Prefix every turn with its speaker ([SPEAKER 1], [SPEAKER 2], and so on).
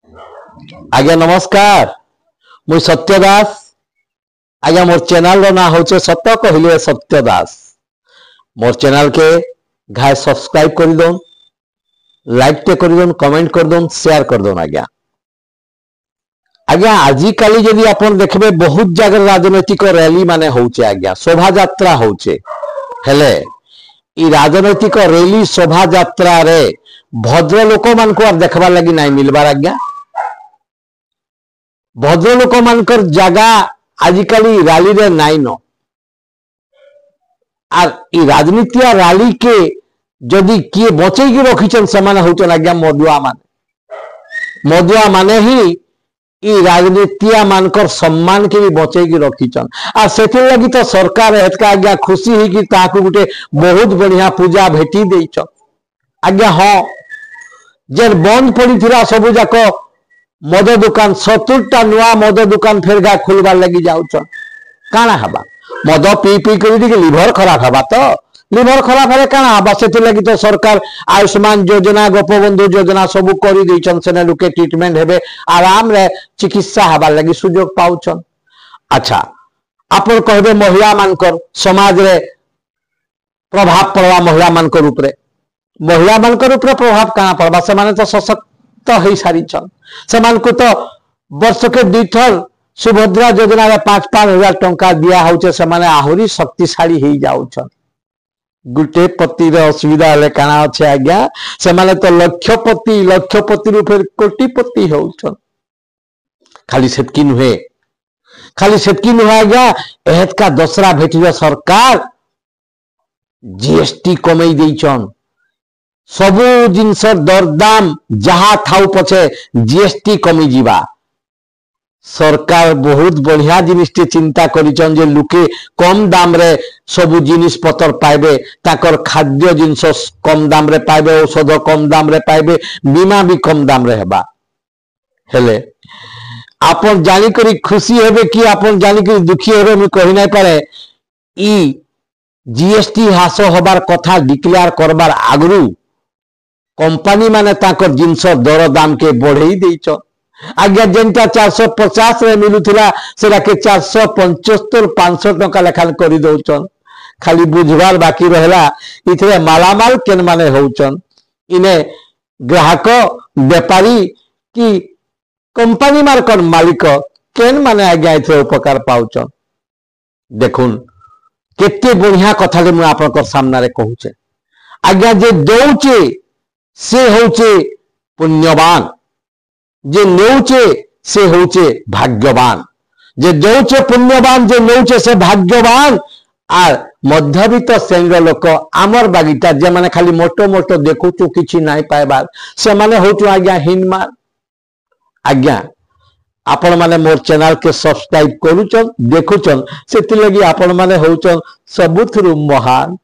[SPEAKER 1] आज्ञा नमस्कार मुई सत्य दास आज्ञा मोर चैनल रो ना होचे सत्य कहले सत्य दास मोर चैनल के घाय सब्सक्राइब कर दो लाइक टे कर दो कमेंट कर दो शेयर कर दो आज्ञा आज्ञा आजिकाली जदि आपन देखबे बहुत जगह राजनैतिक रैली माने होचे आज्ञा शोभा यात्रा होचे हेले ई राजनैतिक रैली शोभा यात्रा रे भद्र लोक मान को देखबार लगी नहीं मिलबार आज्ञा भद्र लोक मानकर जगह आजिकाली रैली रे नाई न आर ई राजनीति रैली के जदि किए बचे की रखिछन समान होचन आज्ञा मदुआ माने ही ई राजनीतिया मानकर सम्मान के भी बचे की रखिछन आ सेति लगी तो सरकार हेतका आज्ञा खुशी ही कि ताकू गुटे बहुत बढ़िया पूजा भेटी देइछन आज्ञा हां जे बंद पड़ीथिरा सब जाक मद दुकान 70टा नुआ मद दुकान फेर गा खुलबार लगी जाउछन काना हबा मद पी पी करी के लिवर खराब हबा तो लिवर खराब हेले काना हबा सेति लगी तो सरकार आयुष्मान योजना गोपबंधु योजना सब करी दैछन सेने लोके ट्रीटमेंट हेबे आराम रे चिकित्सा हबा लगी सुयोग पाउछन। अच्छा आपन कहबे महिला मानकर समाज रे प्रभाव पड़वा महिला मानकर ऊपर प्रभाव काना पड़वा से माने तो सशक्त हो सारी छन समान को तो वर्ष के 2 थर सुभद्रा योजना रे 5-5 हजार टंका दिया होचे से माने आहुरी शक्तिशाली हो जाउछन गुटे पति रे असुविधा ले काना अछि आज्ञा से माने तो लक्षपति रु फिर कोटिपति होउछन खाली सेतकी नुहे आज्ञा एहत का दसरा भेटियो सरकार जीएसटी कमई देइछन सबु जिनस दरदाम जहा थाउ पछे जीएसटी कमी जीवा सरकार बहुत बढ़िया जिनिस चिंता करिछन जे लुके कम दाम रे सबु जिनिस पतर पाइबे ताकर खाद्य जिनस कम दाम रे पाइबे औषध कम दाम रे पाइबे बीमा भी कम दाम रे हेबा हेले आपन जानि करी खुशी हेबे कि आपन जानि करी दुखी हेबे मी कहि नै पारे ई जीएसटी हास होबार कथा डिक्लेयर करबार आगरु कंपनी माने ताकर जिनस दर दाम के बढ़ई देइछ आज्ञा जेनटा 450 रे मिलुथिला सेरा के 475 500 टका लेखान करी दउछन खाली बुझवार बाकी रहला इथरे मालामाल केन माने होउछन इने ग्राहक व्यापारी की कंपनी मार्कर मालिक केन माने आज्ञा इथरे उपकार पाउछन देखुन केते बढ़िया कथा ले मु आपनकर सामने रे कहूचे आज्ञा जे दउचे से होचे पुण्यवान जे नेउचे से होचे भाग्यवान जे दउचे पुण्यवान जे नेउचे से भाग्यवान आर मध्यवित्त श्रेणी लोक आमर बागिटा जे माने खाली मोटो मोटो देखुचु किछि नाइ पाइबार से माने होचु आज्ञा हिनमान आज्ञा आपण माने मोर चैनल के सब्सक्राइब करूचन देखुचन सेति लगी आपण माने होचन सबुथरु महान।